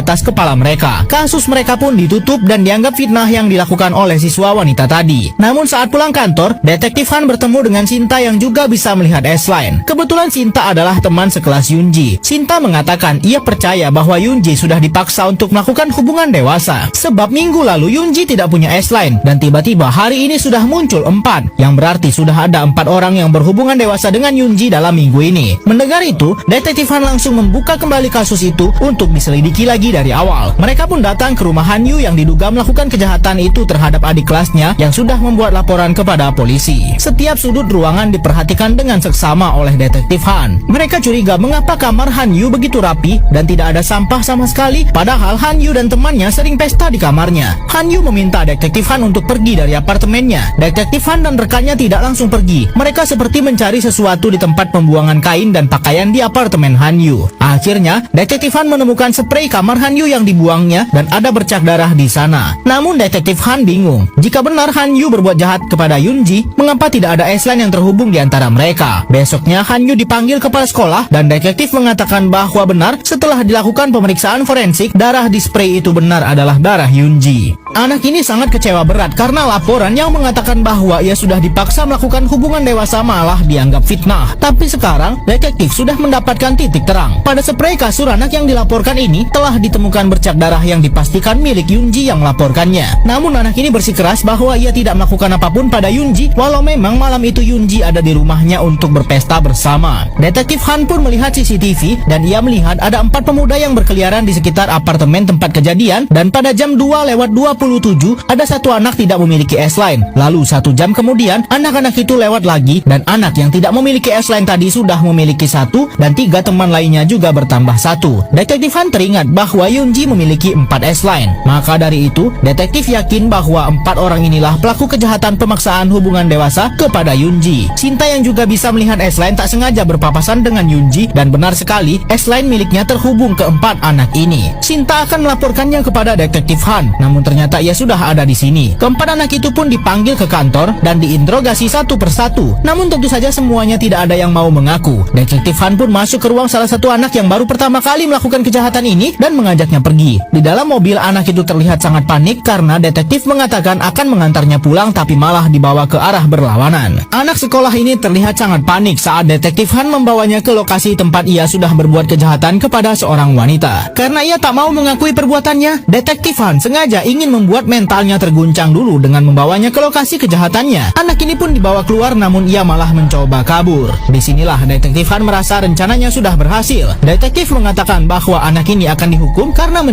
atas kepala mereka. Kasus mereka pun ditutup dan dianggap fitnah yang dilakukan oleh siswa wanita tadi. Namun saat pulang kantor, Detektif Han bertemu dengan Sinta yang juga bisa melihat S-Line. Kebetulan Sinta adalah teman sekelas Yoonji. Sinta mengatakan ia percaya bahwa Yoonji sudah dipaksa untuk melakukan hubungan dewasa. Sebab minggu lalu Yoonji tidak punya S-Line dan tiba-tiba hari ini sudah muncul 4, yang berarti sudah ada 4 orang yang berhubungan dewasa dengan Yoonji dalam minggu ini. Mendengar itu, Detektif Han langsung membuka kembali kasus itu untuk diselidiki lagi dari awal. Mereka pun datang ke rumah Han Yu yang diduga melakukan kejahatan itu terhadap adik kelasnya yang sudah membuat laporan kepada polisi. Setiap sudut ruangan diperhatikan dengan seksama oleh Detektif Han. Mereka curiga mengapa kamar Han Yu begitu rapi dan tidak ada sampah sama sekali, padahal Han Yu dan temannya sering pesta di kamarnya. Han Yu meminta Detektif Han untuk pergi dari apartemennya. Detektif Han dan rekannya tidak langsung pergi. Mereka seperti mencari sesuatu di tempat pembuangan kain dan pakaian di apartemen Han Yu. Akhirnya, Detektif Han menemukan spray kamar Han Yu yang dibuangnya dan ada bercak darah di sana. Namun Detektif Han bingung. Jika benar Han Yu berbuat jahat kepada Yoonji, mengapa tidak ada S-Line yang terhubung di antara mereka? Besoknya Han Yu dipanggil kepala sekolah dan detektif mengatakan bahwa benar setelah dilakukan pemeriksaan forensik, darah di spray itu benar adalah darah Yoonji. Anak ini sangat kecewa berat karena laporan yang mengatakan bahwa ia sudah dipaksa melakukan hubungan dewasa malah dianggap fitnah. Tapi sekarang, detektif sudah mendapatkan titik terang. Pada spray kasur anak yang dilaporkan ini telah ditemukan bercak darah yang dipastikan milik Yoonji yang melaporkannya. Namun anak ini bersikeras bahwa ia tidak melakukan apapun pada Yoonji, walau memang malam itu Yoonji ada di rumahnya untuk berpesta bersama. Detektif Han pun melihat CCTV dan ia melihat ada 4 pemuda yang berkeliaran di sekitar apartemen tempat kejadian, dan pada jam 2:27 ada satu anak tidak memiliki S-Line. Lalu 1 jam kemudian anak-anak itu lewat lagi dan anak yang tidak memiliki S-Line tadi sudah memiliki 1 dan 3 teman lainnya juga bertambah 1. Detektif Han teringat bahwa Yoonji memiliki 4 S-Line. Maka dari itu, detektif yakin bahwa 4 orang inilah pelaku kejahatan pemaksaan hubungan dewasa kepada Yoonji. Sinta yang juga bisa melihat S-Line tak sengaja berpapasan dengan Yoonji, dan benar sekali S-Line miliknya terhubung ke 4 anak ini. Sinta akan melaporkannya kepada Detektif Han, namun ternyata ia sudah ada di sini. Keempat anak itu pun dipanggil ke kantor dan diinterogasi satu persatu. Namun tentu saja semuanya tidak ada yang mau mengaku. Detektif Han pun masuk ke ruang salah satu anak yang baru pertama kali melakukan kejahatan ini dan mengajaknya pergi. Di dalam mobil, anak itu terlihat sangat panik karena detektif mengatakan akan mengantarnya pulang tapi malah dibawa ke arah berlawanan. Anak sekolah ini terlihat sangat panik saat Detektif Han membawanya ke lokasi tempat ia sudah berbuat kejahatan kepada seorang wanita. Karena ia tak mau mengakui perbuatannya, Detektif Han sengaja ingin membuat mentalnya terguncang dulu dengan membawanya ke lokasi kejahatannya. Anak ini pun dibawa keluar namun ia malah mencoba kabur. Disinilah Detektif Han merasa rencananya sudah berhasil. Detektif mengatakan bahwa anak ini akan dihukum karena